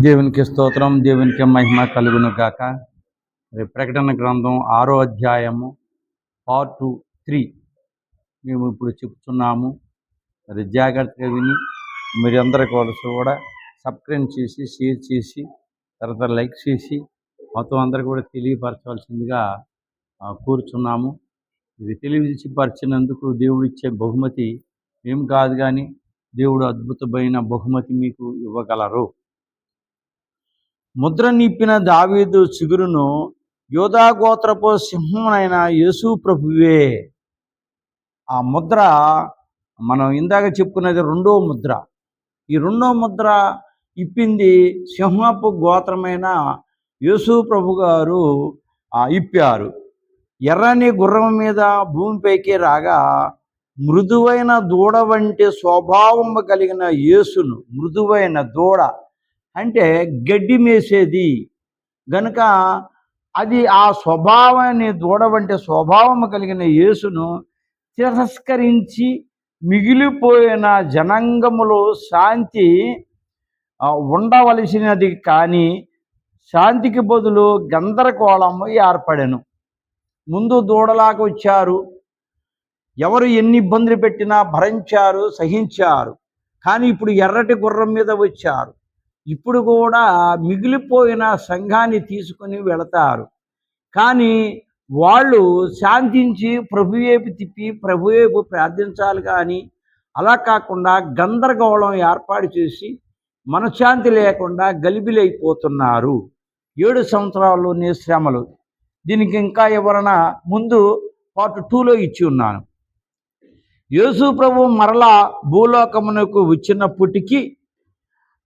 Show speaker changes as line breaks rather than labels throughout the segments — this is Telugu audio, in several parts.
దేవునికి స్తోత్రం, దేవునికి మహిమ కలుగును గాక. ప్రకటన గ్రంథం 6వ అధ్యాయము పార్ట్ 3 మేము ఇప్పుడు చెప్తున్నాము. జాగ్రత్తగా విని మీరందరి కోసం కూడా సబ్స్క్రైబ్ చేసి, షేర్ చేసి, తర్వాత లైక్ చేసి మొత్తం అందరికీ కూడా తెలియపరచవలసిందిగా కోరుచున్నాము. ఇది తెలియపరిచినందుకు దేవుడు ఇచ్చే బహుమతి ఏం కాదు, కానీ దేవుడు అద్భుతమైన బహుమతి మీకు ఇవ్వగలరు. ముద్ర నిప్పిన దావీదు చిగురును యోధా గోత్రపు సింహమునైన యేసు ప్రభువే. ఆ ముద్ర మనం ఇందాక చెప్పుకున్నది రెండో ముద్ర. ఈ రెండో ముద్ర ఇప్పింది సింహపు గోత్రమైన యేసు ప్రభు గారు ఇప్పారు. ఎర్రని గుర్రం మీద భూమిపైకి రాగా మృదువైన దూడ వంటి స్వభావము కలిగిన యేసును, మృదువైన దూడ అంటే గడ్డి మేసేది గనుక అది ఆ స్వభావాన్ని, దూడ వంటి స్వభావం కలిగిన యేసును తిరస్కరించి మిగిలిపోయిన జనాంగములో శాంతి ఉండవలసినది, కానీ శాంతికి బదులు గందరగోళము ఏర్పడెను. ముందు దూడలాగా వచ్చారు, ఎవరు ఎన్ని ఇబ్బందులు పెట్టినా భరించారు, సహించారు. కానీ ఇప్పుడు ఎర్రటి గుర్రం మీద వచ్చారు. ఇప్పుడు కూడా మిగిలిపోయిన సంఘాన్ని తీసుకొని వెళతారు. కానీ వాళ్ళు శాంతించి ప్రభువేపు తిప్పి ప్రభువేపు ప్రార్థించాలి. కానీ అలా కాకుండా గందరగోళం ఏర్పాటు చేసి మనశ్శాంతి లేకుండా గలిబిలైపోతున్నారు. 7 సంవత్సరాల్లోనే శ్రమలు. దీనికి ఇంకా ఎవరైనా ముందు పార్ట్ 2లో ఇచ్చి ఉన్నాను. యేసు ప్రభు మరలా భూలోకమునకు వచ్చినప్పటికీ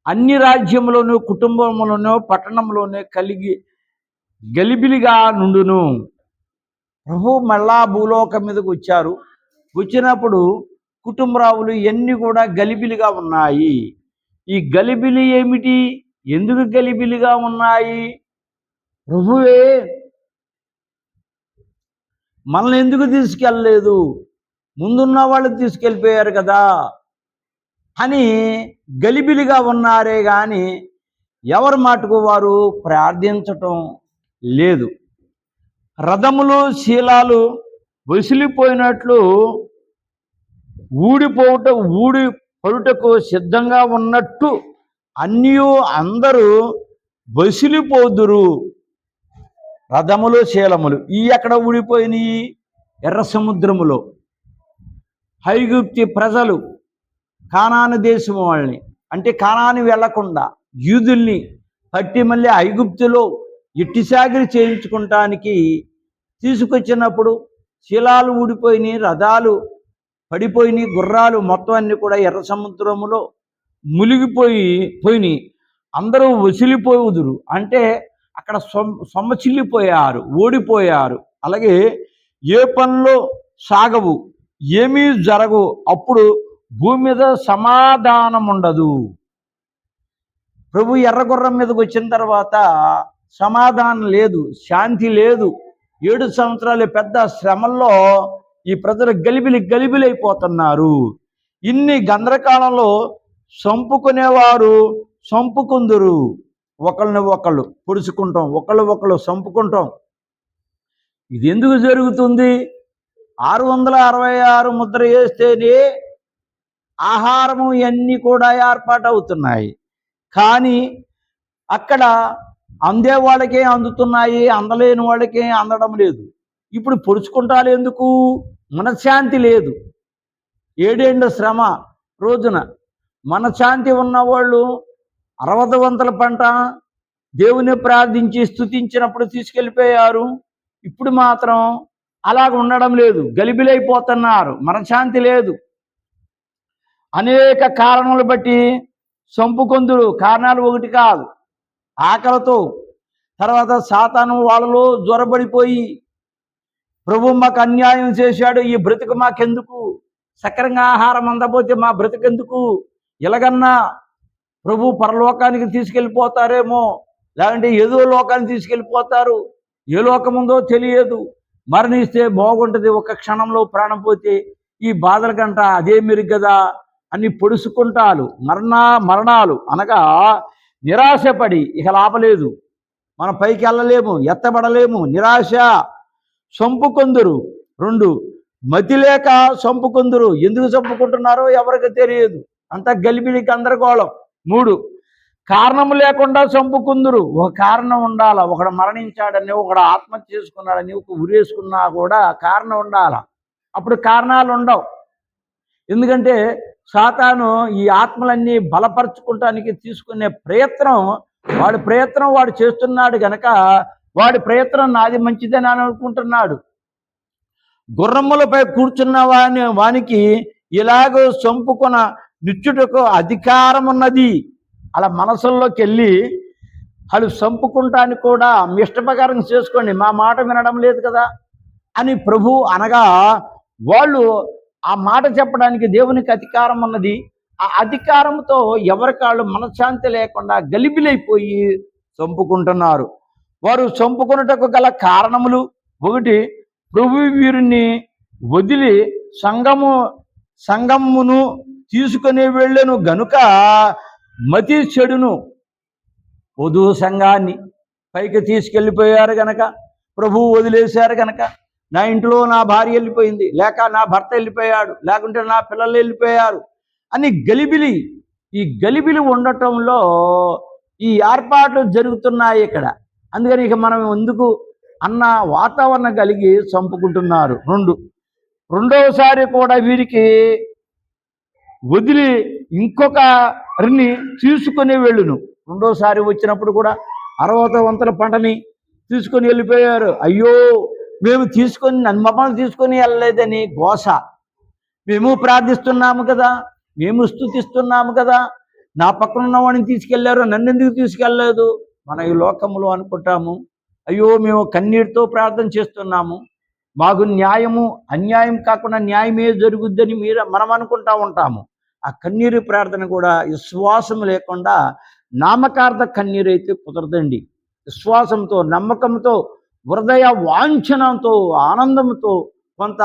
అన్ని రాజ్యములోనూ, కుటుంబములోనూ, పట్టణంలోనే గలిబిలిగా నుండును. ప్రభు మళ్ళా భూలోకం మీదకి వచ్చారు. వచ్చినప్పుడు కుటుంబరావులు ఇవన్నీ కూడా గలిబిలిగా ఉన్నాయి. ఈ గలిబిలి ఏమిటి? ఎందుకు గలిబిలిగా ఉన్నాయి? ప్రభువే మనల్ని ఎందుకు తీసుకెళ్ళలేదు? ముందున్న వాళ్ళు తీసుకెళ్ళిపోయారు కదా అని గలిబిలిగా ఉన్నారే, కానీ ఎవరి మాటకు వారు ప్రార్థించటం లేదు. రథములు శీలాలు వసిలిపోయినట్లు ఊడి పడుటకు సిద్ధంగా ఉన్నట్టు అందరూ వసిలిపోదురు. రథములు శీలములు ఈ ఎక్కడ ఊడిపోయినాయి? ఎర్ర సముద్రములో. ఐగుప్తి ప్రజలు కానాను దేశం వాళ్ళని, అంటే కానాను వెళ్లకుండా యూదుల్ని పట్టి మళ్ళీ ఐగుప్తులో ఇట్టిసాగిరి చేయించుకుంటానికి తీసుకొచ్చినప్పుడు శిలాలు ఊడిపోయినాయి, రథాలు గుర్రాలు మొత్తం అన్ని కూడా ఎర్ర సముద్రములో పోయినాయి. అందరూ వసిలిపోవుదురు, అంటే అక్కడ సొమ్మచిల్లిపోయారు, ఓడిపోయారు. అలాగే ఏ పనులు సాగవు, ఏమీ జరగవు. అప్పుడు భూమి మీద సమాధానం ఉండదు. ప్రభు ఎర్రగుర్రం మీదకి వచ్చిన తర్వాత సమాధానం లేదు, శాంతి లేదు. 7 సంవత్సరాలు పెద్ద శ్రమల్లో ఈ ప్రజలు గలిబిలైపోతున్నారు. ఇన్ని గందరకాలంలో చంపుకునేవారు చంపుకుందురు, ఒకళ్ళని ఒకళ్ళు పొడుచుకుంటాం, ఒకళ్ళు చంపుకుంటాం. ఇది ఎందుకు జరుగుతుంది? 666 ముద్ర వేస్తేనే ఆహారము ఇవన్నీ కూడా ఏర్పాటవుతున్నాయి. కానీ అక్కడ అందే వాళ్ళకే అందుతున్నాయి, అందలేని వాళ్ళకే అందడం లేదు. ఇప్పుడు పొడుచుకుంటారు ఎందుకు? మనశ్శాంతి లేదు. 7 ఏళ్ల శ్రమ రోజున మనశ్శాంతి ఉన్నవాళ్ళు 60 వంతుల పంట దేవుని ప్రార్థించి స్తుతించినప్పుడు తీసుకెళ్ళిపోయారు. ఇప్పుడు మాత్రం అలాగ ఉండడం లేదు, గలిబిలైపోతున్నారు, మనశ్శాంతి లేదు. అనేక కారణాలు బట్టి చంపుకొందురు. కారణాలు ఒకటి కాదు, ఆకలితో. తర్వాత సాతాను వాళ్ళలో జ్వరబడిపోయి ప్రభు మాకు అన్యాయం చేశాడు, ఈ బ్రతుకు మాకెందుకు, సక్రంగా ఆహారం అందపోతే మా బ్రతుకెందుకు, ఇలాగన్నా ప్రభు పరలోకానికి తీసుకెళ్ళిపోతారేమో, లేదంటే ఏదో లోకానికి తీసుకెళ్ళిపోతారు, ఏ లోకం ఉందో తెలియదు, మరణిస్తే బాగుంటుంది, ఒక క్షణంలో ప్రాణం పోతే ఈ బాధల కంట అదే మెరుగు కదా అని పొడుచుకుంటారు. మరణాలు అనగా నిరాశపడి ఇక లాభలేదు, మనం పైకి వెళ్ళలేము, ఎత్తబడలేము, నిరాశ, చంపుకొందురు. 2, మతి లేక చంపుకొందురు. ఎందుకు చంపుకుంటున్నారో ఎవరికి తెలియదు, అంతా గలిబిలి గందరగోళం. 3, కారణం లేకుండా చంపుకుందురు. ఒక కారణం ఉండాల. ఒకడు మరణించాడని, ఒకడు ఆత్మహత్య చేసుకున్నాడని, ఒక ఉరేసుకున్నా కూడా కారణం ఉండాల. అప్పుడు కారణాలు ఉండవు. ఎందుకంటే సాతాను ఈ ఆత్మలన్నీ బలపరుచుకోవటానికి తీసుకునే ప్రయత్నం, వాడు చేస్తున్నాడు గనక వాడి ప్రయత్నం నాది మంచిదని అనుకుంటున్నాడు. గుర్రములపై కూర్చున్న వానికి ఇలాగో చంపుకొన నిచ్చుటకు అధికారం ఉన్నది. అలా మనసుల్లోకి వెళ్ళి వాళ్ళు చంపుకుంటానికి కూడా మీ ఇష్టప్రకారం చేసుకోండి, మా మాట వినడం లేదు కదా అని ప్రభు అనగా, వాళ్ళు ఆ మాట చెప్పడానికి దేవునికి అధికారం ఉన్నది. ఆ అధికారంతో ఎవరికాళ్ళు మనశ్శాంతి లేకుండా గలిబిలైపోయి చంపుకుంటున్నారు. వారు చంపుకున్నటకు గల కారణములు: 1, ప్రభు వీరిని వదిలి సంగమును తీసుకుని వెళ్ళను గనుక మతి చెడును. వధువు సంఘాన్ని పైకి తీసుకెళ్ళిపోయారు గనక, ప్రభువు వదిలేశారు గనక, నా ఇంట్లో నా భార్య వెళ్ళిపోయింది, లేక నా భర్త వెళ్ళిపోయాడు, లేకుంటే నా పిల్లలు వెళ్ళిపోయారు అని గలిబిలి, ఈ గలిబిలి ఉండటంలో ఈ ఏర్పాట్లు జరుగుతున్నాయి ఇక్కడ. అందుకని ఇక మనం ఎందుకు అన్న వాతావరణం కలిగి చంపుకుంటున్నారు. 2, రెండవసారి కూడా వీరికి వదిలి ఇంకొకరిని తీసుకుని వెళ్ళును. రెండోసారి వచ్చినప్పుడు కూడా 60 వంతుల పంటని తీసుకొని వెళ్ళిపోయారు. అయ్యో, మేము మమ్మల్ని తీసుకొని వెళ్ళలేదని గోస. మేము ప్రార్థిస్తున్నాము కదా, మేము స్తుతిస్తున్నాము కదా, నా పక్కన ఉన్న వాడిని తీసుకెళ్లారు, నన్ను ఎందుకు తీసుకెళ్ళలేదు? మన ఈ లోకంలో అనుకుంటాము, అయ్యో మేము కన్నీటితో ప్రార్థన చేస్తున్నాము, మాకు న్యాయము అన్యాయం కాకుండా న్యాయమే జరుగుద్దని మనం అనుకుంటా ఉంటాము. ఆ కన్నీరు ప్రార్థన కూడా విశ్వాసం లేకుండా నామకార్థ కన్నీరు అయితే కుదరదండి. విశ్వాసంతో, నమ్మకంతో, హృదయ వాంఛనంతో, ఆనందంతో, కొంత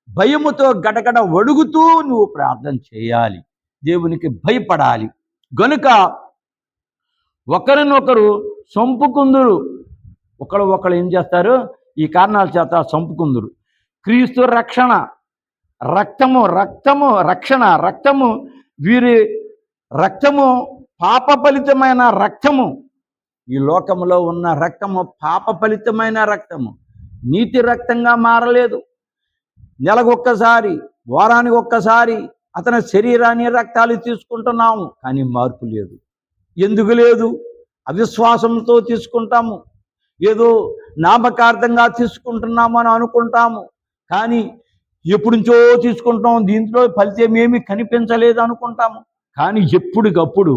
భయముతో గడగడ వడుగుతూ నువ్వు ప్రార్థన చేయాలి, దేవునికి భయపడాలి. గనుక ఒకరినొకరు చంపుకుందురు. ఒకరు ఏం చేస్తారు? ఈ కారణాల చేత చంపుకుందురు. క్రీస్తు రక్షణ, రక్తము వీరి రక్తము పాప ఫలితమైన రక్తము. ఈ లోకములో ఉన్న రక్తము పాప ఫలితమైన రక్తము, నీతి రక్తంగా మారలేదు. నెలకు ఒక్కసారి, వారానికి ఒక్కసారి అతని శరీరాన్ని రక్తాలు తీసుకుంటున్నాము, కానీ మార్పు లేదు. ఎందుకు లేదు? అవిశ్వాసంతో తీసుకుంటాము, ఏదో నామకార్థంగా తీసుకుంటున్నాము అని అనుకుంటాము, కానీ ఎప్పుడు నుంచో తీసుకుంటాం, దీంట్లో ఫలితం ఏమీ కనిపించలేదు అనుకుంటాము. కానీ ఎప్పటికప్పుడు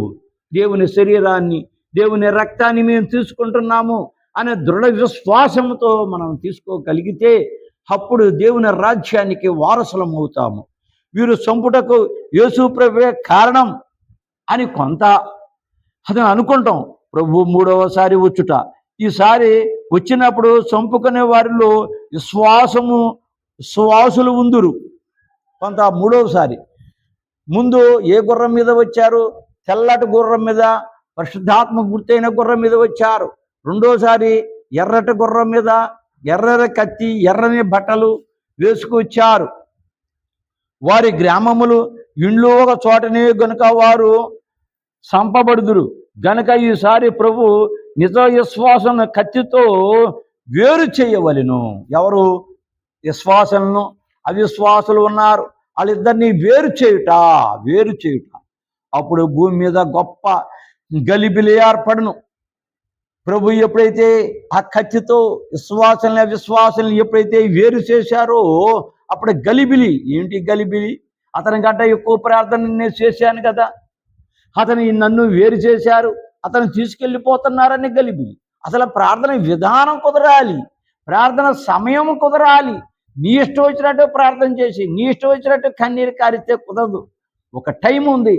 దేవుని శరీరాన్ని, దేవుని రక్తాన్ని మేము తీసుకుంటున్నాము అనే దృఢ విశ్వాసంతో మనం తీసుకోగలిగితే అప్పుడు దేవుని రాజ్యానికి వారసులం అవుతాము. వీరు చంపుటకు యేసు ప్రభువే కారణం అని కొంత అతను అనుకుంటాం. ప్రభు 3వసారి వచ్చుట, ఈసారి వచ్చినప్పుడు చంపుకునే వారిలో విశ్వాసులు ఉందురు. కొంత 3వసారి ముందు ఏ గుర్రం మీద వచ్చారు? తెల్లటి గుర్రం మీద, పరిశుద్ధాత్మ గుర్తైన గుర్రం మీద వచ్చారు. రెండోసారి ఎర్రటి గుర్రం మీద, ఎర్రని కత్తి, ఎర్రని బట్టలు వేసుకొచ్చారు. వారి గ్రామములు ఇండ్లు ఒక చోటనే గనుక వారు చంపబడుదురు. గనుక ఈసారి ప్రభు నిజ విశ్వాసం కత్తితో వేరు చేయవలెను. ఎవరు? విశ్వాసులను, అవిశ్వాసులు ఉన్నారు, వాళ్ళిద్దరినీ వేరు చేయుట. అప్పుడు భూమి మీద గొప్ప గలిబిలి ఏర్పడను. ప్రభు ఎప్పుడైతే ఆ కత్తితో విశ్వాసాలని అవిశ్వాసాలని ఎప్పుడైతే వేరు చేశారో అప్పుడు గలిబిలి. ఏంటి గలిబిలి? అతని గంట ఎక్కువ ప్రార్థన నేను చేశాను కదా, అతను నన్ను వేరు చేశారు, అతను తీసుకెళ్ళిపోతున్నారని గలిబిలి. అసలు ప్రార్థన విధానం కుదరాలి, ప్రార్థన సమయం కుదరాలి. నీ ఇష్టం వచ్చినట్టు ప్రార్థన చేసి నీ ఇష్టం వచ్చినట్టు కన్నీరు కారిస్తే కుదరదు. ఒక టైం ఉంది,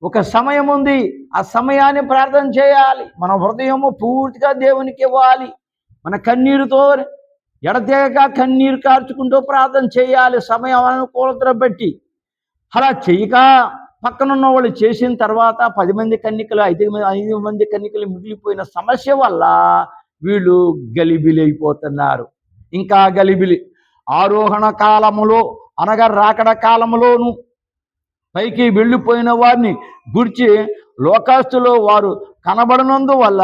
ఒక సమయం ఉంది, ఆ సమయాన్ని ప్రార్థన చేయాలి. మన హృదయము పూర్తిగా దేవునికి ఇవ్వాలి. మన కన్నీరుతో ఎడతెగక కన్నీరు కార్చుకుంటూ ప్రార్థన చేయాలి, సమయం అనుకూలతను బట్టి. అలా చేయక
పక్కనున్న వాళ్ళు చేసిన తర్వాత 10 మంది కన్యకలు 5 మంది కన్యకలు మిగిలిపోయిన సమస్య వల్ల వీళ్ళు గలిబిలి అయిపోతున్నారు. ఇంకా గలిబిలి. ఆరోహణ కాలములో అనగా రాకడ కాలములోను పైకి వెళ్ళిపోయిన వారిని గురించి లోకాస్తులో వారు కనబడనందువల్ల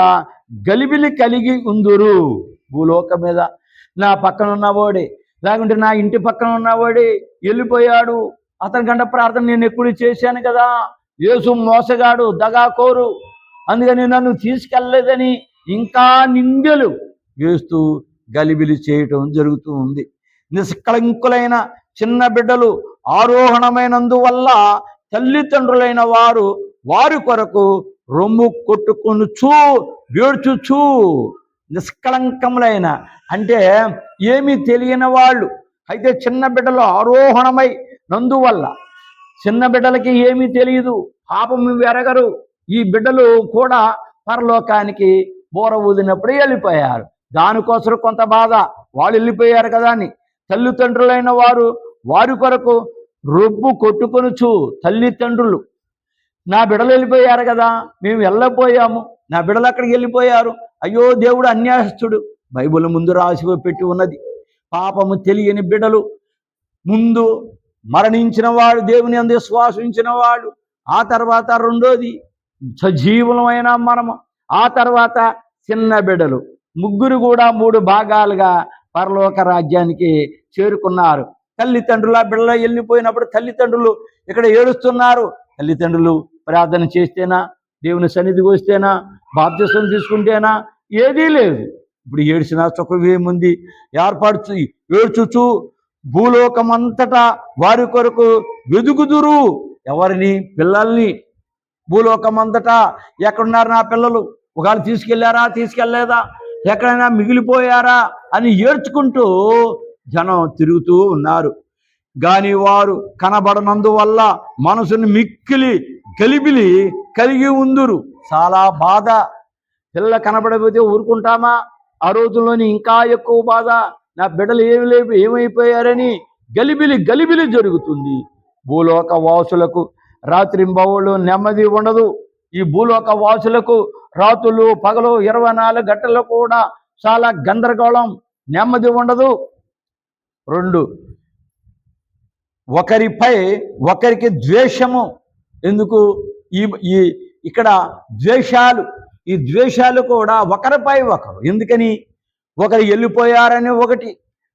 గలిబిలి కలిగి ఉందురు. భూలోకం మీద నా పక్కన ఉన్నవాడే, లేకుంటే నా ఇంటి పక్కన ఉన్నవాడే వెళ్ళిపోయాడు, అతని గంట ప్రార్థన నేను ఎప్పుడు చేశాను కదా, యేసు మోసగాడు, దగాకోరు, అందుకని నన్ను తీసుకెళ్ళలేదని ఇంకా నిందలు వేస్తూ గలిబిలి చేయటం జరుగుతూ ఉంది. నిష్కళంకులైన చిన్న బిడ్డలు ఆరోహణమైనందువల్ల తల్లిదండ్రులైన వారు వారి కొరకు రొమ్ము కొట్టుకొనుచూ వేడ్చుచూ, నిష్కళంకములైన అంటే ఏమీ తెలియని వాళ్ళు అయితే చిన్న బిడ్డలు ఆరోహణమై నందువల్ల, చిన్న బిడ్డలకి ఏమీ తెలియదు, పాపం ఎరగరు. ఈ బిడ్డలు కూడా పరలోకానికి బోర ఊదినప్పుడు వెళ్ళిపోయారు. దానికోసం కొంత బాధ, వాళ్ళు వెళ్ళిపోయారు కదా అని తల్లిదండ్రులైన వారు వారి కొరకు రొమ్ము కొట్టుకొనుచు, తల్లిదండ్రులు నా బిడ్డలు వెళ్ళిపోయారు కదా, మేము వెళ్ళపోయాము, నా బిడ్డలు అక్కడికి వెళ్ళిపోయారు, అయ్యో దేవుడు అన్యాయస్తుడు. బైబిల్ ముందు రాసి పెట్టి ఉన్నది. పాపము తెలియని బిడ్డలు, ముందు మరణించిన వాడు, దేవుని అందు విశ్వాసించిన వాడు, ఆ తర్వాత రెండోది సజీవులమైన మనము, ఆ తర్వాత చిన్న బిడ్డలు, ముగ్గురు కూడా 3 భాగాలుగా పరలోక రాజ్యానికి చేరుకున్నారు. తల్లిదండ్రుల బిడ్డలు వెళ్ళిపోయినప్పుడు తల్లిదండ్రులు ఇక్కడ ఏడుస్తున్నారు. తల్లిదండ్రులు ప్రార్థన చేస్తేనా, దేవుని సన్నిధికి వస్తేనా, బాప్తిసం తీసుకుంటేనా, ఏదీ లేదు. ఇప్పుడు ఏడ్చిన సుఖమేముంది, ఏర్పడుచు ఏడ్చుచు భూలోకమంతటా వారి కొరకు వెదుగుదురు. ఎవరిని? పిల్లల్ని. భూలోకమంతటా ఎక్కడున్నారు నా పిల్లలు, ఒకవేళ తీసుకెళ్లారా, తీసుకెళ్లేదా, ఎక్కడైనా మిగిలిపోయారా అని ఏడ్చుకుంటూ జనం తిరుగుతూ ఉన్నారు. కానీ వారు కనబడనందువల్ల మనసుని మిక్కిలి గలిబిలి కలిగి ఉందురు. చాలా బాధ. పిల్ల కనబడకపోతే ఊరుకుంటామా? ఆ రోజుల్లోని ఇంకా ఎక్కువ బాధ. నా బిడ్డలు ఏమైపోయారని గలిబిలి గలిబిలి జరుగుతుంది. భూలోక వాసులకు రాత్రింబవళ్ళు నెమ్మది ఉండదు. ఈ భూలోక వాసులకు రాత్రులు పగలు 24 గంటలు కూడా చాలా గందరగోళం, నెమ్మది ఉండదు. 2, ఒకరిపై ఒకరికి ద్వేషము. ఎందుకు? ఈ ఇక్కడ ద్వేషాలు, ఈ ద్వేషాలు కూడా ఒకరిపై ఒకరు. ఎందుకని? ఒకరు వెళ్ళిపోయారని ఒకటి,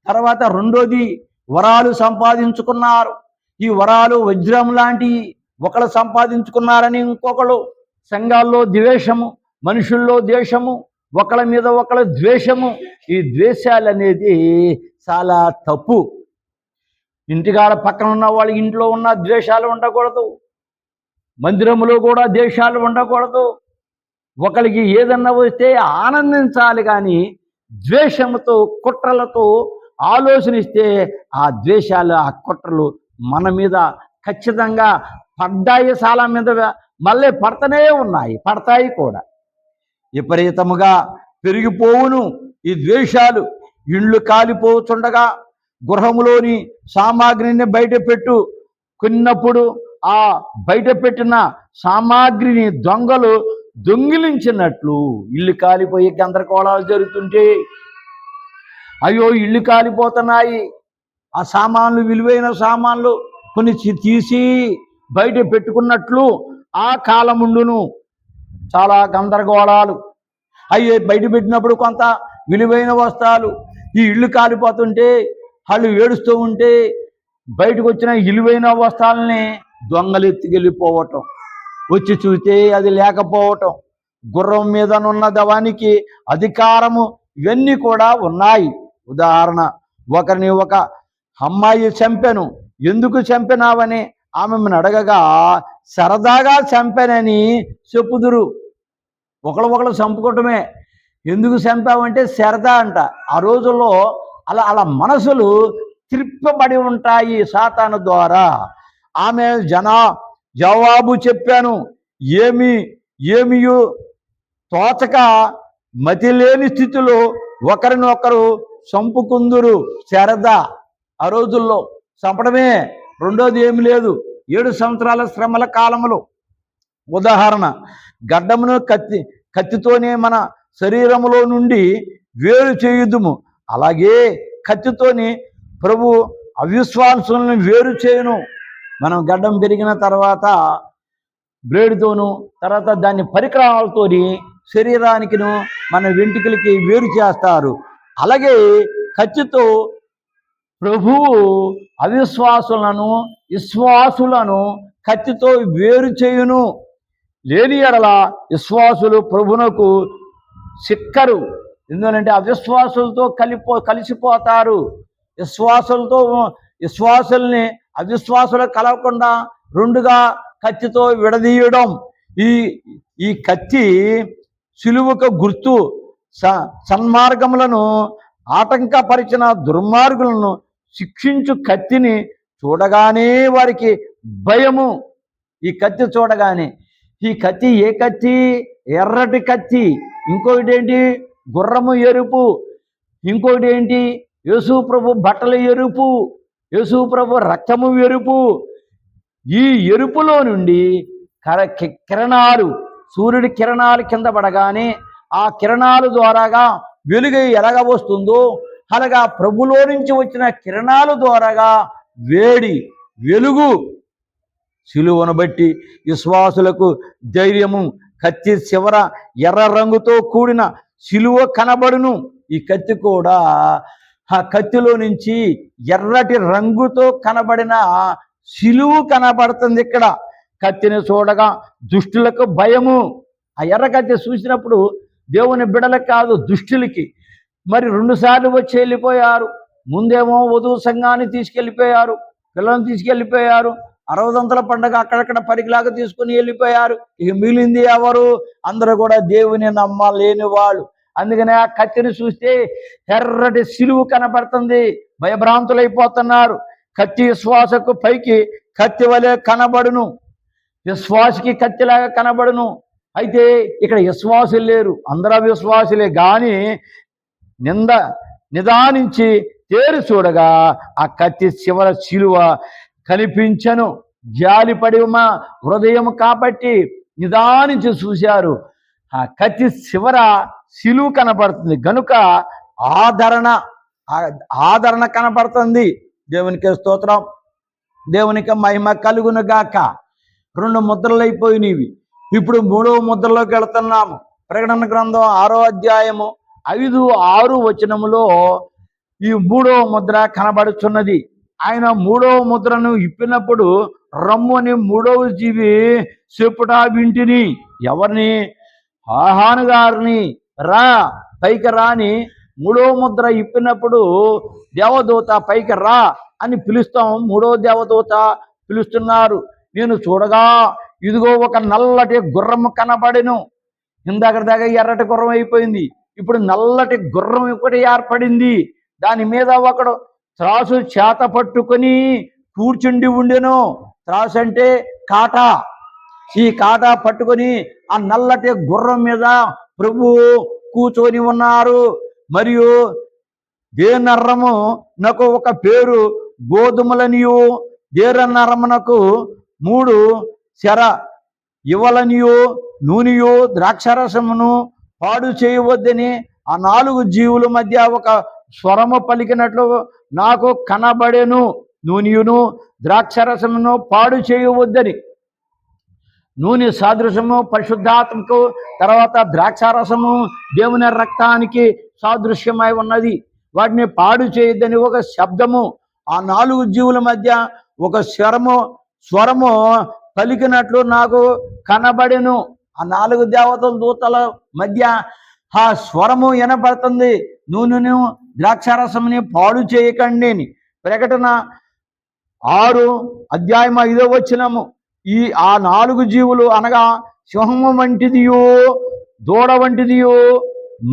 తర్వాత రెండోది వరాలు సంపాదించుకున్నారు. ఈ వరాలు వజ్రం లాంటివి, ఒకరు సంపాదించుకున్నారని ఇంకొకరు. సంఘాల్లో ద్వేషము, మనుషుల్లో ద్వేషము, ఒకళ్ళ మీద ఒకళ్ళ ద్వేషము. ఈ ద్వేషాలు అనేది చాలా తప్పు. ఇంటికాడ పక్కన ఉన్న వాళ్ళ ఇంట్లో ఉన్న ద్వేషాలు ఉండకూడదు, మందిరంలో కూడా ద్వేషాలు ఉండకూడదు. ఒకరికి ఏదన్నా వస్తే ఆనందించాలి, కానీ ద్వేషంతో కుట్రలతో ఆలోచనిస్తే ఆ ద్వేషాలు, ఆ కుట్రలు మన మీద ఖచ్చితంగా పడ్డాయి. చాలా మీద మళ్ళీ పడతనే ఉన్నాయి, పడతాయి కూడా. విపరీతముగా పెరిగిపోవును ఈ ద్వేషాలు. ఇండ్లు కాలిపోతుండగా గృహములోని సామాగ్రిని బయట పెట్టు కొన్నప్పుడు ఆ బయట పెట్టిన సామాగ్రిని దొంగలు దొంగిలించినట్లు ఇల్లు కాలిపోయి గందరగోళాలు జరుగుతుంటే, అయ్యో ఇల్లు కాలిపోతున్నాయి, ఆ సామాన్లు, విలువైన సామాన్లు కొన్ని తీసి బయట పెట్టుకున్నట్లు ఆ కాలముండును. చాలా గందరగోళాలు అయ్యే. బయట పెట్టినప్పుడు కొంత విలువైన వస్త్రాలు, ఈ ఇల్లు కాలిపోతుంటే వాళ్ళు ఏడుస్తూ ఉంటే బయటకు వచ్చిన విలువైన వస్త్రాలని దొంగలు ఎత్తుకెళ్ళిపోవటం, వచ్చి చూస్తే అది లేకపోవటం, గుర్రం మీదనున్న దవానికి అధికారము, ఇవన్నీ కూడా ఉన్నాయి. ఉదాహరణ, ఒకరిని ఒక అమ్మాయి చంపెను. ఎందుకు చంపినావని ఆమెను అడగగా సరదాగా చంపానని చెప్పుదురు. ఒకళ్ళు చంపుకోవటమే. ఎందుకు చంపావంటే సరదా అంట. ఆ రోజుల్లో అలా మనసులు త్రిప్పబడి ఉంటాయి సాతాను ద్వారా. ఆమె జవాబు చెప్పాను, ఏమియు తోచక మతి లేని స్థితిలో ఒకరినొకరు చంపుకుందురు. సరదా. ఆ రోజుల్లో చంపడమే, రెండోది ఏమి లేదు. 7 సంవత్సరాల శ్రమల కాలములో. ఉదాహరణ, గడ్డమును కత్తితోనే మన శరీరములో నుండి వేరు చేయుదుము, అలాగే కత్తితోని ప్రభు అవిశ్వాసులను వేరు చేయను. మనం గడ్డం పెరిగిన తర్వాత బ్లేడ్తోను, తర్వాత దాన్ని పరికరాలతోని శరీరానికిను మన వెంట్రుకలకి వేరు చేస్తారు. అలాగే కత్తితో ప్రభువు అవిశ్వాసులను విశ్వాసులను కత్తితో వేరు చేయును. లేని ఎడల విశ్వాసులు ప్రభునకు సిక్కరు. ఎందుకంటే అవిశ్వాసులతో కలిసిపోతారు. విశ్వాసుల్ని అవిశ్వాసులు కలవకుండా రెండుగా కత్తితో విడదీయడం. ఈ కత్తి సిలువకు గుర్తు. సన్మార్గములను ఆటంకపరిచిన దుర్మార్గులను శిక్షించు కత్తిని చూడగానే వారికి భయము. ఈ కత్తి చూడగానే, ఈ కత్తి ఏ కత్తి? ఎర్రటి కత్తి. ఇంకొకటి ఏంటి? గుర్రము ఎరుపు. ఇంకొకటి ఏంటి? యేసు ప్రభు బట్టలు ఎరుపు, యేసు ప్రభు రక్తము ఎరుపు. ఈ ఎరుపులో నుండి కిరణాలు, సూర్యుడి కిరణాలు కింద పడగానే ఆ కిరణాల ద్వారాగా వెలుగు ఎలాగ వస్తుందో అలాగా ప్రభులో నుంచి వచ్చిన కిరణాల ద్వారాగా వేడి, వెలుగు. సిలువను బట్టి విశ్వాసులకు ధైర్యము. కత్తి చివర ఎర్ర రంగుతో కూడిన సిలువ కనబడును. ఈ కత్తి కూడా ఆ కత్తిలో నుంచి ఎర్రటి రంగుతో కనబడిన సిలువ కనబడుతుంది. ఇక్కడ కత్తిని చూడగా దుష్టులకు భయము. ఆ ఎర్ర కత్తి చూసినప్పుడు దేవుని బిడలకు కాదు, దుష్టులకి. మరి 2 సార్లు వచ్చి వెళ్ళిపోయారు. ముందేమో వధువు సంఘాన్ని తీసుకెళ్ళిపోయారు, పిల్లల్ని తీసుకెళ్ళిపోయారు. 60 పండుగ అక్కడక్కడ పరిగిలాగా తీసుకుని వెళ్ళిపోయారు. ఇక మిగిలింది ఎవరు? అందరూ కూడా దేవుని నమ్మలేని వాళ్ళు. అందుకనే ఆ కత్తిని చూస్తే ఎర్రటి సిలువ కనబడుతుంది. భయభ్రాంతులైపోతున్నారు. కత్తి విశ్వాసకు పైకి కత్తి వలె కనబడును, విశ్వాసకి కత్తిలాగా కనబడును. అయితే ఇక్కడ విశ్వాసులు లేరు, అందరూ విశ్వాసులే. కానీ నిదానించి తేరు చూడగా ఆ కత్తి చివర సిలువ కనిపించను. జాలిపడి మా హృదయం కాబట్టి నిదానించి చూశారు. ఆ కత్తి చివర సిలువ కనబడుతుంది గనుక ఆదరణ కనబడుతుంది. దేవునికి స్తోత్రం, దేవునికి మహిమ కలుగును గాక. 2 ముద్రలు అయిపోయినవి. ఇప్పుడు 3వ ముద్రలోకి వెళుతున్నాము. ప్రకటన గ్రంథం 6వ అధ్యాయము 5-6 వచనములో ఈ 3వ ముద్ర కనబడుచున్నది. ఆయన 3వ ముద్రను ఇప్పినప్పుడు రమ్ము అని 3వ జీవి చెప్పుట వింటిని. ఎవరిని? ఆహాను గారిని. రా, పైకి రాని 3వ ముద్ర ఇప్పినప్పుడు దేవదూత పైకి రా అని పిలుస్తాం. 3వ దేవదూత పిలుస్తున్నారు. నేను చూడగా ఇదిగో ఒక నల్లటి గుర్రము కనబడెను. ఇందాక ఎర్రటి గుర్రం అయిపోయింది, ఇప్పుడు నల్లటి గుర్రం ఒకటి ఏర్పడింది. దాని మీద ఒకడు త్రాసు చేత పట్టుకొని కూర్చుండి ఉండెను. త్రాసు అంటే కాటా. ఈ కాటా పట్టుకొని ఆ నల్లటి గుర్రం మీద ప్రభు కూర్చొని ఉన్నారు. మరియు దేనర్రము నాకు ఒక పేరు గోధుమలనియు, దేరన్నరమునకు 3 శర ఇవ్వలనియు, నూనెయు ద్రాక్షరసమును పాడు చేయవద్దని ఆ 4 జీవుల మధ్య ఒక స్వరము పలికినట్లు నాకు కనబడెను. నూనెయును ద్రాక్షరసమును పాడు చేయవద్దని. నూనె సాదృశ్యము పరిశుద్ధాత్మకు, తర్వాత ద్రాక్షారసము దేవుని రక్తానికి సాదృశ్యమై ఉన్నది. వాటిని పాడు చేయొద్దని ఒక శబ్దము ఆ 4 జీవుల మధ్య ఒక స్వరము పలికినట్లు నాకు కనబడెను. ఆ 4 దేవతల దూతల మధ్య ఆ స్వరము వినపడుతుంది. నూనెను ద్రాక్షారసముని పాడు చేయకండి అని. ప్రకటన 6 అధ్యాయం 5వ వచనము. ఆ 4 జీవులు అనగా సింహము వంటిదియో, దూడ వంటిదియో,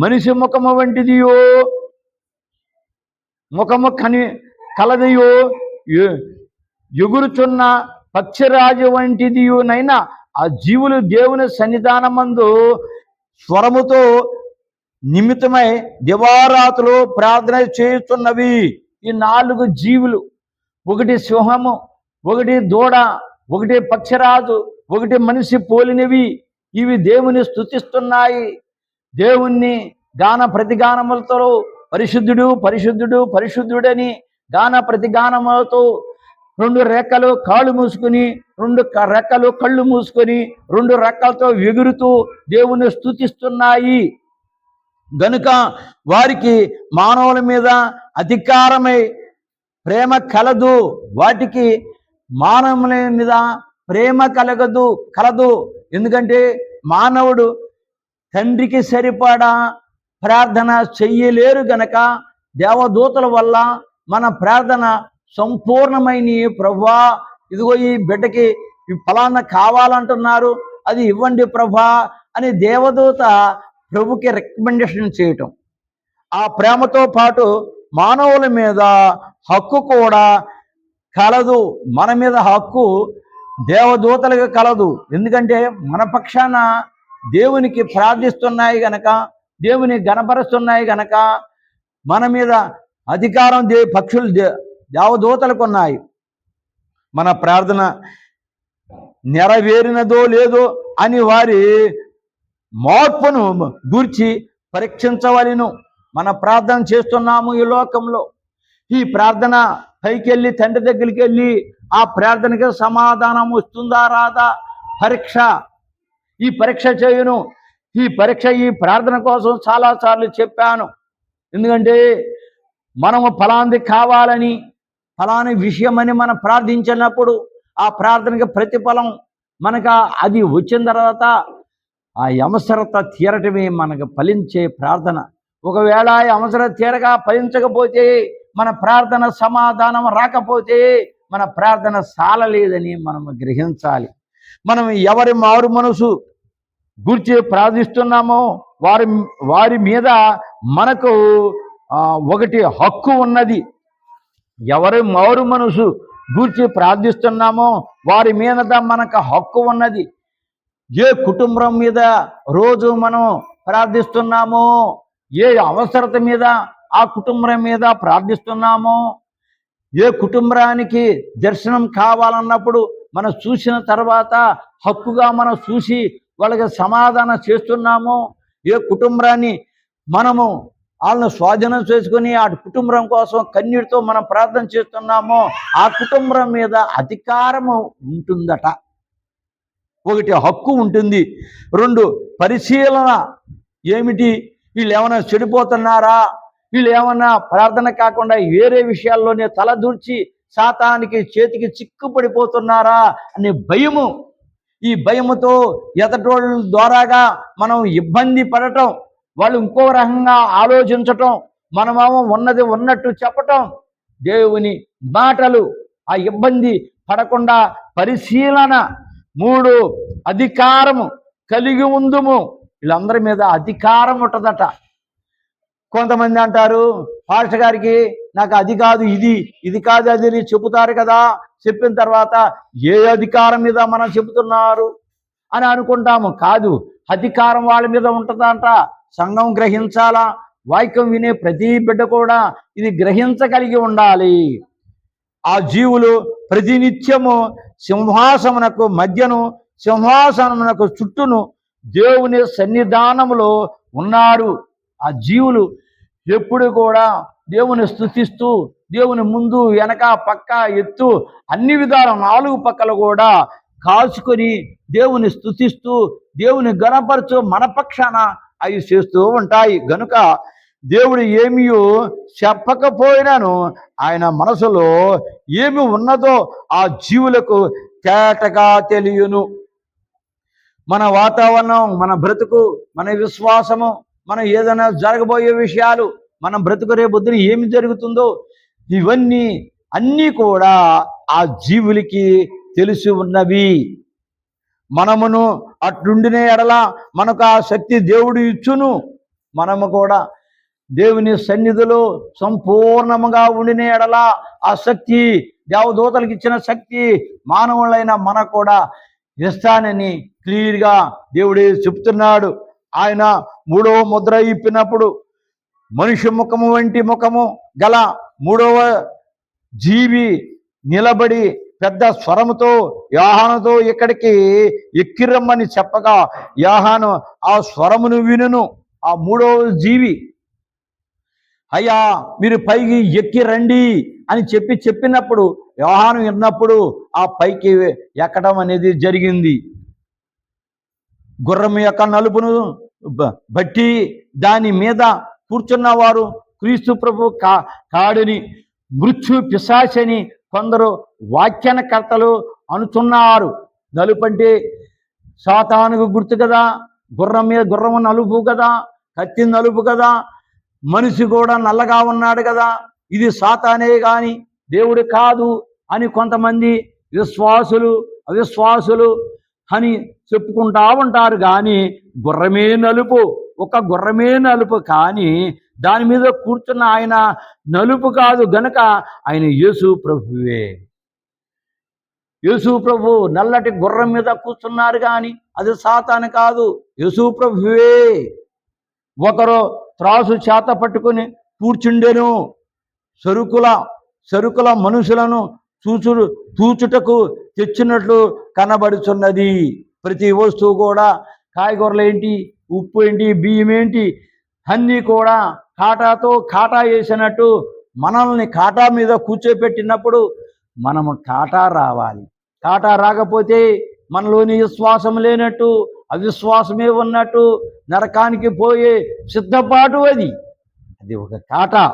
మనిషి ముఖము వంటిదియో, ముఖము కలదియో, ఎగురుచున్న పక్షిరాజు వంటిదియునైనా ఆ జీవులు దేవుని సన్నిధానమందు స్వరముతో నిమిత్తమై దివారాతులు ప్రార్థన చేస్తున్నవి. ఈ 4 జీవులు, ఒకటి సింహము, ఒకటి దూడ, ఒకటి పక్షిరాజు, ఒకటి మనిషి పోలినవి. ఇవి దేవుని స్తుతిస్తున్నాయి. దేవుణ్ణి గాన ప్రతిగానములతో పరిశుద్ధుడు పరిశుద్ధుడు పరిశుద్ధుడని గాన ప్రతిగానములతో రెండు రెక్కలు కాళ్ళు మూసుకుని, రెండు రెక్కలు కళ్ళు మూసుకొని, రెండు రెక్కలతో ఎగురుతూ దేవుని స్తుతిస్తున్నాయి. గనుక వారికి మానవుల మీద అధికారమై ప్రేమ కలదు. వాటికి మానవుల మీద ప్రేమ కలదు. ఎందుకంటే మానవుడు తండ్రికి సరిపడా ప్రార్థన చెయ్యలేరు గనక దేవదూతల వల్ల మన ప్రార్థన సంపూర్ణమైన ప్రభువా, ఇదిగో ఈ బిడ్డకి ఫలానా కావాలంటున్నారు, అది ఇవ్వండి ప్రభా అని దేవదూత ప్రభుకి రికమెండేషన్ చేయటం. ఆ ప్రేమతో పాటు మానవుల మీద హక్కు కూడా కలదు. మన మీద హక్కు దేవదూతలకు కలదు. ఎందుకంటే మన పక్షాన దేవునికి ప్రార్థిస్తున్నాయి గనక, దేవుని గణపరుస్తున్నాయి గనక మన మీద అధికారం పక్షులు దేవదూతలకు ఉన్నాయి. మన ప్రార్థన నెరవేరినదో లేదో అని వారి మార్పును గూర్చి పరీక్షించవలెను. మన ప్రార్థన చేస్తున్నాము ఈ లోకంలో. ఈ ప్రార్థన పైకెళ్ళి తండ్రి దగ్గరికి వెళ్ళి ఆ ప్రార్థనకి సమాధానం వస్తుందా రాదా పరీక్ష. ఈ పరీక్ష చేయను. ఈ ప్రార్థన కోసం చాలాసార్లు చెప్పాను. ఎందుకంటే మనము ఫలాంది కావాలని, ఫలాని విషయమని మనం ప్రార్థించినప్పుడు ఆ ప్రార్థనకి ప్రతిఫలం మనకు అది వచ్చిన తర్వాత ఆ అవసరత తీరటమే మనకు ఫలించే ప్రార్థన. ఒకవేళ ఆ అవసరం తీరగా ఫలించకపోతే, మన ప్రార్థన సమాధానం రాకపోతే మన ప్రార్థన సాలలేదని మనం గ్రహించాలి. మనం ఎవరి మారు మనసు గురించి ప్రార్థిస్తున్నామో వారి మీద మనకు ఒకటి హక్కు ఉన్నది. ఎవరి మారు మనసు గూర్చి ప్రార్థిస్తున్నామో వారి మీద మనకు హక్కు ఉన్నది. ఏ కుటుంబం మీద రోజు మనం ప్రార్థిస్తున్నామో, ఏ అవసరత మీద ఆ కుటుంబం మీద ప్రార్థిస్తున్నామో, ఏ కుటుంబానికి దర్శనం కావాలన్నప్పుడు మనం చూసిన తర్వాత హక్కుగా మనం చూసి వాళ్ళకి సమాధానం చేస్తున్నామో, ఏ కుటుంబాన్ని మనము వాళ్ళని స్వాధీనం చేసుకుని ఆ కుటుంబం కోసం కన్నీటితో మనం ప్రార్థన చేస్తున్నామో ఆ కుటుంబం మీద అధికారము ఉంటుందట. ఒకటి హక్కు ఉంటుంది. రెండు పరిశీలన. ఏమిటి? వీళ్ళు ఏమైనా చెడిపోతున్నారా, వీళ్ళు ఏమన్నా ప్రార్థన కాకుండా వేరే విషయాల్లోనే తలదూర్చి సాతానికి చేతికి చిక్కుపడిపోతున్నారా అనే భయము. ఈ భయముతో ఎదటోళ్ళ ద్వారాగా మనం ఇబ్బంది పడటం, వాళ్ళు ఇంకో రకంగా ఆలోచించటం, మనమేమో ఉన్నది ఉన్నట్టు చెప్పటం, దేవుని మాటలు ఆ ఇబ్బంది పడకుండా పరిశీలన. మూడు అధికారము కలిగి ఉందుము. వీళ్ళందరి మీద అధికారం ఉంటుందట. కొంతమంది అంటారు, పాస్టర్ గారికి నాకు అది కాదు ఇది కాదు అది అని చెబుతారు కదా, చెప్పిన తర్వాత ఏ అధికారం మీద మనం చెబుతున్నారు అని అనుకుంటాము. కాదు, అధికారం వాళ్ళ మీద ఉంటుందంట. సంఘం గ్రహించాలా. వాక్యం వినే ప్రతి బిడ్డ కూడా ఇది గ్రహించగలిగి ఉండాలి. ఆ జీవులు ప్రతినిత్యము సింహాసనమునకు మధ్యను, సింహాసనమునకు చుట్టూను దేవుని సన్నిధానములో ఉన్నారు. ఆ జీవులు ఎప్పుడు కూడా దేవుని స్తుతిస్తూ, దేవుని ముందు వెనక పక్క ఎత్తు అన్ని విధాలు నాలుగు పక్కలు కూడా కాల్చుకొని దేవుని స్తుతిస్తూ దేవుని గణపరచు మన పక్షాన అవి చేస్తూ ఉంటాయి. గనుక దేవుడు ఏమీ చెప్పకపోయినాను ఆయన మనసులో ఏమి ఉన్నదో ఆ జీవులకు తేటగా తెలియను. మన వాతావరణం, మన బ్రతుకు, మన విశ్వాసము, మనం ఏదైనా జరగబోయే విషయాలు, మన బ్రతుకు రేపొద్దున ఏమి జరుగుతుందో ఇవన్నీ అన్నీ కూడా ఆ జీవులకి తెలిసి ఉన్నవి. మనమును అట్లుండినే ఎడల మనకు ఆ శక్తి దేవుడు ఇచ్చును. మనము కూడా దేవుని సన్నిధిలో సంపూర్ణముగా ఉండిన ఎడల ఆ శక్తి, దేవదూతలకు ఇచ్చిన శక్తి మానవులైన మనకు కూడా ఇస్తానని క్లియర్గా దేవుడే చెప్తున్నాడు. ఆయన మూడవ ముద్ర ఇప్పినప్పుడు మనిషి ముఖము వంటి ముఖము గల మూడవ జీవి నిలబడి పెద్ద స్వరముతో యోహానుతో ఇక్కడికి ఎక్కిరమ్మని చెప్పగా యోహాను ఆ స్వరమును వినును. ఆ మూడవ జీవి, అయ్యా మీరు పైకి ఎక్కి రండి అని చెప్పినప్పుడు యోహాను విన్నప్పుడు ఆ పైకి ఎక్కడం అనేది జరిగింది. గుర్రం యొక్క నలుపును బట్టి దాని మీద కూర్చున్నవారు క్రీస్తు ప్రభు కాడిని మృత్యు పిశాచని కొందరు వాఖ్యానకర్తలు అనుచున్నారు. నలుపు అంటే సాతానుకు గుర్తు కదా, గుర్రం మీద గుర్రం నలుపు కదా, కత్తి నలుపు కదా, మనిషి కూడా నల్లగా ఉన్నాడు కదా, ఇది సాతానే కానీ దేవుడు కాదు అని కొంతమంది విశ్వాసులు అవిశ్వాసులు అని చెప్పుకుంటా ఉంటారు. కానీ గుర్రమే నలుపు, ఒక గుర్రమే నలుపు, కానీ దాని మీద కూర్చున్న ఆయన నలుపు కాదు గనక ఆయన యేసు ప్రభువే. యేసు ప్రభు నల్లటి గుర్రం మీద కూర్చున్నారు, కానీ అది సాతాను కాదు, యేసు ప్రభువే. ఒకరు త్రాసు చేత పట్టుకుని కూర్చుండెను. సరుకుల మనుషులను తూచుటకు తెచ్చినట్లు కనబడుచున్నది. ప్రతి వస్తువు కూడా, కాయగూరలు ఏంటి, ఉప్పు ఏంటి, బియ్యం ఏంటి, అన్నీ కూడా కాటా వేసినట్టు మనల్ని కాటా మీద కూర్చోపెట్టినప్పుడు మనము కాటా రావాలి. కాటా రాకపోతే మనలోని విశ్వాసం లేనట్టు, అవిశ్వాసమే ఉన్నట్టు, నరకానికి పోయే సిద్ధపాటు అది ఒక కాటా.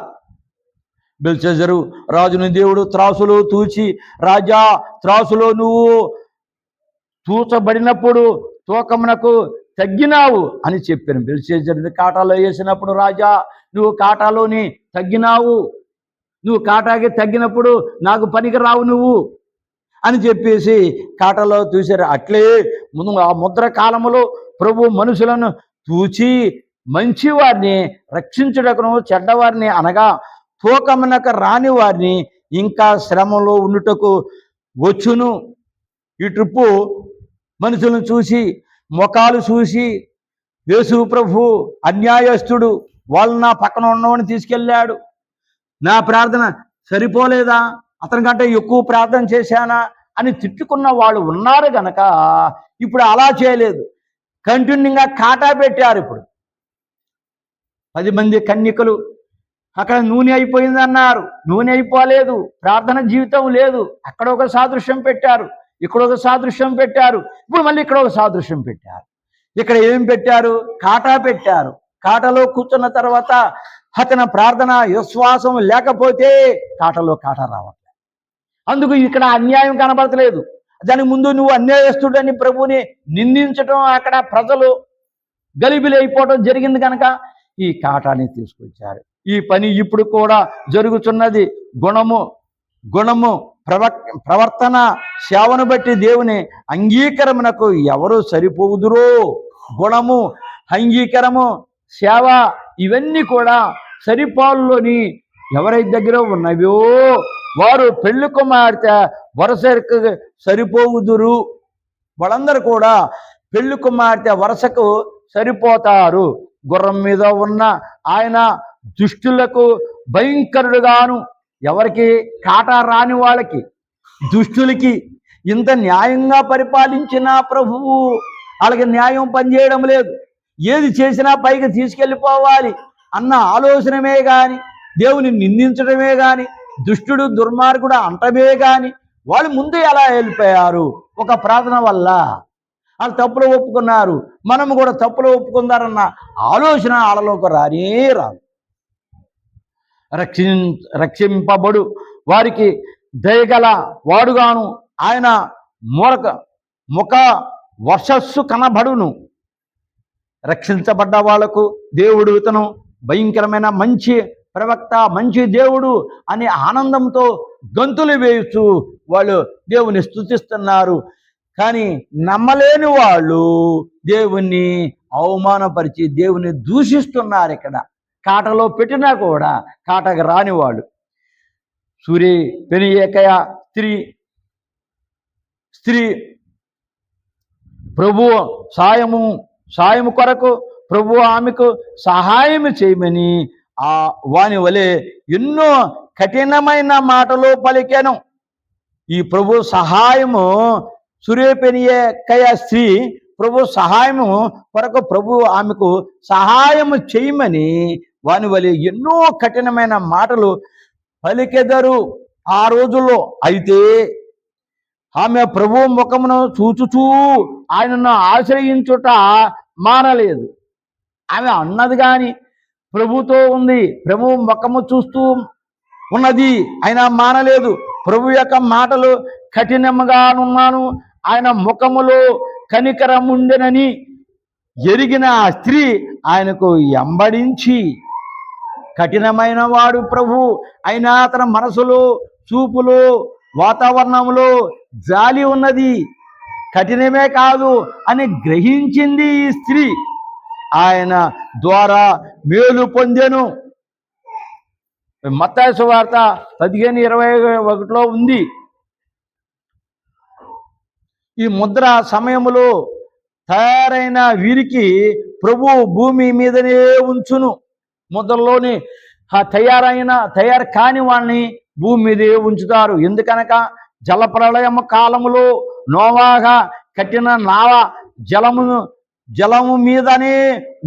బెల్షెజరు రాజుని దేవుడు త్రాసులో తూచి, రాజా త్రాసులో నువ్వు తూచబడినప్పుడు తూకమునకు తగ్గినావు అని చెప్పాను. బెల్షెజరుని కాటాలో వేసినప్పుడు, రాజా నువ్వు కాటాలోని తగ్గినావు, నువ్వు కాటాకి తగ్గినప్పుడు నాకు పనికి రావు నువ్వు అని చెప్పేసి కాటాలో చూశారు. అట్లే ముందు ఆ ముద్ర కాలములో ప్రభు మనుషులను తూచి మంచివారిని రక్షించుటకును, చెడ్డవారిని అనగా తూకమునకు రాని వారిని ఇంకా శ్రమలో ఉండుటకు వచ్చును. ఈ ట్రిప్పు మనుషులను చూసి, ముఖాలు చూసి, యేసు ప్రభు అన్యాయస్తుడు, వాళ్ళు నా పక్కన ఉన్నవాడిని తీసుకెళ్ళాడు, నా ప్రార్థన సరిపోలేదా, అతని కంటే ఎక్కువ ప్రార్థన చేశానా అని తిట్టుకున్న వాళ్ళు ఉన్నారు గనక ఇప్పుడు అలా చేయలేదు, కంటిన్యూగా కాటా పెట్టారు. ఇప్పుడు 10 మంది కన్యకలు అక్కడ నూనె అయిపోయింది అన్నారు, నూనె అయిపోలేదు, ప్రార్థన జీవితం లేదు. అక్కడ ఒక సాదృశ్యం పెట్టారు, ఇక్కడ ఒక సాదృశ్యం పెట్టారు, ఇప్పుడు మళ్ళీ ఇక్కడ ఒక సాదృశ్యం పెట్టారు. ఇక్కడ ఏం పెట్టారు? కాటా పెట్టారు. కాటలో కూర్చున్న తర్వాత అతని ప్రార్థన విశ్వాసం లేకపోతే కాటలో కాటా రావట్లేదు. అందుకు ఇక్కడ అన్యాయం కనబడతలేదు. దానికి ముందు నువ్వు అన్యాయస్తుడని ప్రభుని నిందించడం, అక్కడ ప్రజలు గలిబిలైపోవడం జరిగింది కనుక ఈ కాటాన్ని తీసుకొచ్చారు. ఈ పని ఇప్పుడు కూడా జరుగుతున్నది. గుణము ప్రవర్తన సేవను బట్టి దేవుని అంగీకారమునకు ఎవరు సరిపోదురో. గుణము, అంగీకారము, సేవ ఇవన్నీ కూడా సరిపాలులోని ఎవరి దగ్గర ఉన్నవో వారు పెళ్లి కుమార్తె వరుసకు సరిపోవుదురు. వాళ్ళందరూ కూడా పెళ్లి కుమార్తె వరుసకు సరిపోతారు. గుర్రం మీద ఉన్న ఆయన దుష్టులకు భయంకరుడుగాను, ఎవరికి కాటా రాని వాళ్ళకి, దుష్టులకి ఇంత న్యాయంగా పరిపాలించిన ప్రభువు వాళ్ళకి న్యాయం పనిచేయడం లేదు. ఏది చేసినా పైకి తీసుకెళ్ళిపోవాలి అన్న ఆలోచనమే కానీ, దేవుని నిందించడమే కానీ, దుష్టుడు దుర్మార్గుడు అంటమే కానీ వాళ్ళు ముందే ఎలా వెళ్ళిపోయారు? ఒక ప్రార్థన వల్ల వాళ్ళు తప్పులు ఒప్పుకున్నారు, మనము కూడా తప్పులు ఒప్పుకుందారన్న ఆలోచన వాళ్ళలోకి రాదు. రక్షింపబడు వారికి దయగల వాడుగాను ఆయన ముఖ వర్షస్సు కనబడును. రక్షించబడ్డ వాళ్లకు దేవుడు ఇతను భయంకరమైన మంచి ప్రవక్త, మంచి దేవుడు అని ఆనందంతో గంతులు వేయచ్చు వాళ్ళు దేవుని స్తుతిస్తున్నారు. కానీ నమ్మలేని వాళ్ళు దేవుణ్ణి అవమానపరిచి దేవుని దూషిస్తున్నారు. ఇక్కడ కాటలో పెట్టినా కూడా కాటకు రాని వాళ్ళు. సూర్య పెనియేకయ స్త్రీ ప్రభు సాయము కొరకు ప్రభు ఆమెకు సహాయం చేయమని వాని వలె ఎన్నో కఠినమైన మాటలు పలికాను. ఈ ప్రభు సహాయము సురేపెనియకయ స్త్రీ ప్రభు సహాయము కొరకు ప్రభు ఆమెకు సహాయము చేయమని వాని వలె ఎన్నో కఠినమైన మాటలు పలికెదరు ఆ రోజుల్లో. అయితే ఆమె ప్రభు ముఖమును చూచుచూ ఆయనను ఆశ్రయించుట మానలేదు. ఆమె అన్నది కానీ ప్రభుతో ఉంది, ప్రభు ముఖము చూస్తూ ఉన్నది, అయినా మానలేదు. ప్రభు యొక్క మాటలు కఠినముగానున్నాను, ఆయన ముఖములో కనికరముండెనని ఎరిగిన ఆ స్త్రీ ఆయనకు ఎంబడించి, కఠినమైన వాడు ప్రభు అయినా తన మనసులో, చూపులో, వాతావరణంలో జాలి ఉన్నది, కఠినమే కాదు అని గ్రహించింది ఈ స్త్రీ. ఆయన ద్వారా మేలు పొందెను. మత్తయి సువార్త 15:21 ఉంది. ఈ ముద్ర సమయములో తయారైన వీరికి ప్రభు భూమి మీదనే ఉంచును. ముద్రలోని తయారు కాని వాళ్ళని భూమి మీదే ఉంచుతారు. ఎందుకనక జలప్రళయము కాలములో నోవాహ కట్టిన నావ జలము మీదనే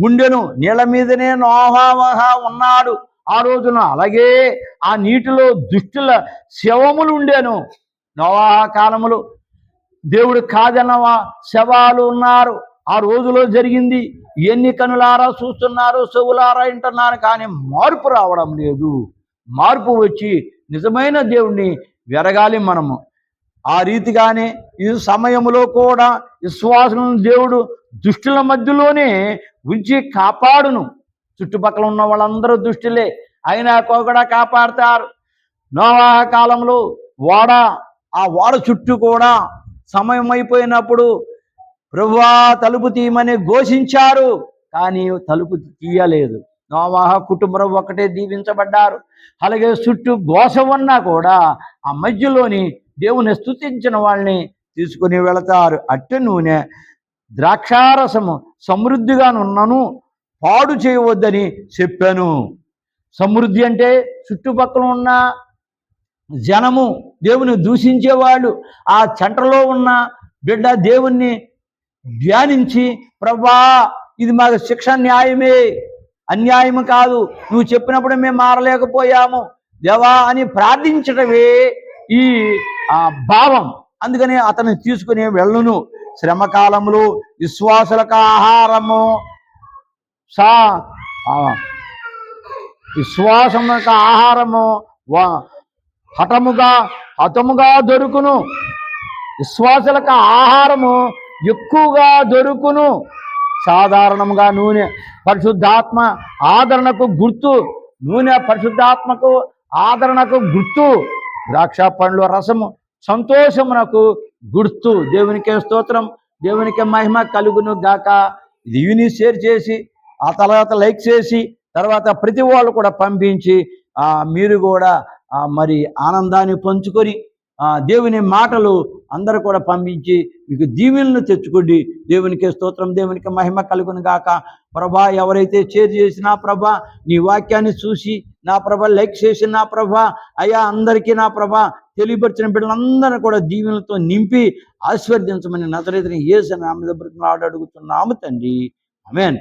ఉండెను, నీళ్ళ మీదనే నోవాహ ఉన్నాడు ఆ రోజున. అలాగే ఆ నీటిలో దుష్టుల శవములు ఉండేను. నోవాహ కాలములు దేవుడు కాదన్న శవాలు ఉన్నారు. ఆ రోజులో జరిగింది. ఎన్ని కనులారా చూస్తున్నారు, చెవులారా వింటున్నారు, కానీ మార్పు రావడం లేదు. మార్పు వచ్చి నిజమైన దేవుణ్ణి వెరగాలి మనము. ఆ రీతిగానే ఈ సమయంలో కూడా విశ్వాసం దేవుడు దుష్టుల మధ్యలోనే ఉంచి కాపాడును. చుట్టుపక్కల ఉన్న వాళ్ళందరూ దుష్టులే, అయినా కూడా కాపాడుతారు. నోవాహ కాలంలో ఆ ఓడ చుట్టూ కూడా సమయం అయిపోయినప్పుడు ప్రభువా తలుపు తీయమని ఘోషించారు, కానీ తలుపు తీయలేదు. నోవాహ కుటుంబం ఒకటే దీవించబడ్డారు. అలాగే చుట్టూ ఘోష ఉన్నా కూడా ఆ మధ్యలోని దేవుని స్తుతించిన వాళ్ళని తీసుకుని వెళతారు. అట్టె నూనె ద్రాక్షారసము సమృద్ధిగా ఉన్నను పాడు చేయవద్దని చెప్పాను. సమృద్ధి అంటే చుట్టుపక్కల ఉన్న జనము దేవుని దూషించేవాళ్ళు, ఆ చెంటలో ఉన్న బిడ్డ దేవుణ్ణి ధ్యానించి ప్రభా ఇది మాకు శిక్ష న్యాయమే, అన్యాయము కాదు, నువ్వు చెప్పినప్పుడు మేము మారలేకపోయాము దేవా అని ప్రార్థించడమే ఈ భావం. అందుకని అతన్ని తీసుకుని వెళ్ళును. శ్రమకాలంలో విశ్వాసులకు ఆహారము విశ్వాసములకు ఆహారము హతముగా దొరుకును. విశ్వాసులకు ఆహారము ఎక్కువగా దొరుకును. సాధారణంగా నూనె పరిశుద్ధాత్మ ఆదరణకు గుర్తు. నూనె పరిశుద్ధాత్మకు ఆదరణకు గుర్తు. ద్రాక్ష పండ్ల రసము సంతోషమునకు గుర్తు. దేవునికే స్తోత్రం, దేవునికే మహిమ కలుగును గాక. దీనిని షేర్ చేసి ఆ తర్వాత లైక్ చేసి తర్వాత ప్రతి వాళ్ళు కూడా పంపించి మీరు కూడా మరి ఆనందాన్ని పంచుకొని దేవుని మాటలు అందరూ కూడా పంపించి మీకు దీవెనలు తెచ్చుకోండి. దేవునికే స్తోత్రం, దేవునికి మహిమ కలుగును గాక. ప్రభా ఎవరైతే షేర్ చేసినా ప్రభా నీ వాక్యాన్ని చూసి నా ప్రభ లైక్ చేసి నా ప్రభ అయ్యా అందరికీ నా ప్రభ తెలియపరిచిన బిడ్డలందరూ కూడా దీవెనలతో నింపి ఆశీర్వదించమని నజరేతుని యేసు నామమున అడుగుతున్నాము తండ్రి, ఆమేన్.